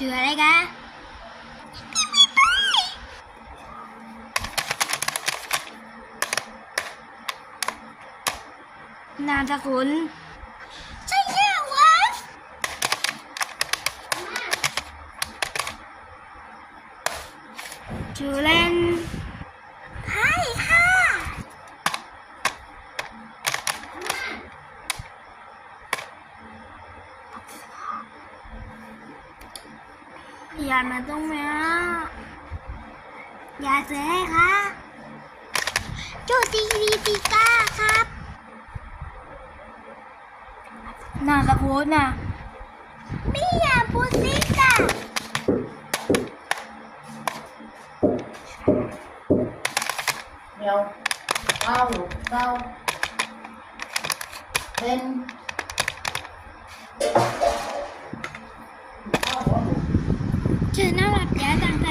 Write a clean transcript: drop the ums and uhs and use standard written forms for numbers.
ชื่ออะไรคะนามสกุลใช่ชื่อวะชื่อเล่นใช่ค่ะอย่ามาตรงนี้อย่าเสียให้ค่ะจูตีวีติก้าครับนามสกุลน่ะมิยาปุซิกะเดี๋ยวเก้าลูกเก้าเป็นชื่อน่ารักแย่จังแต่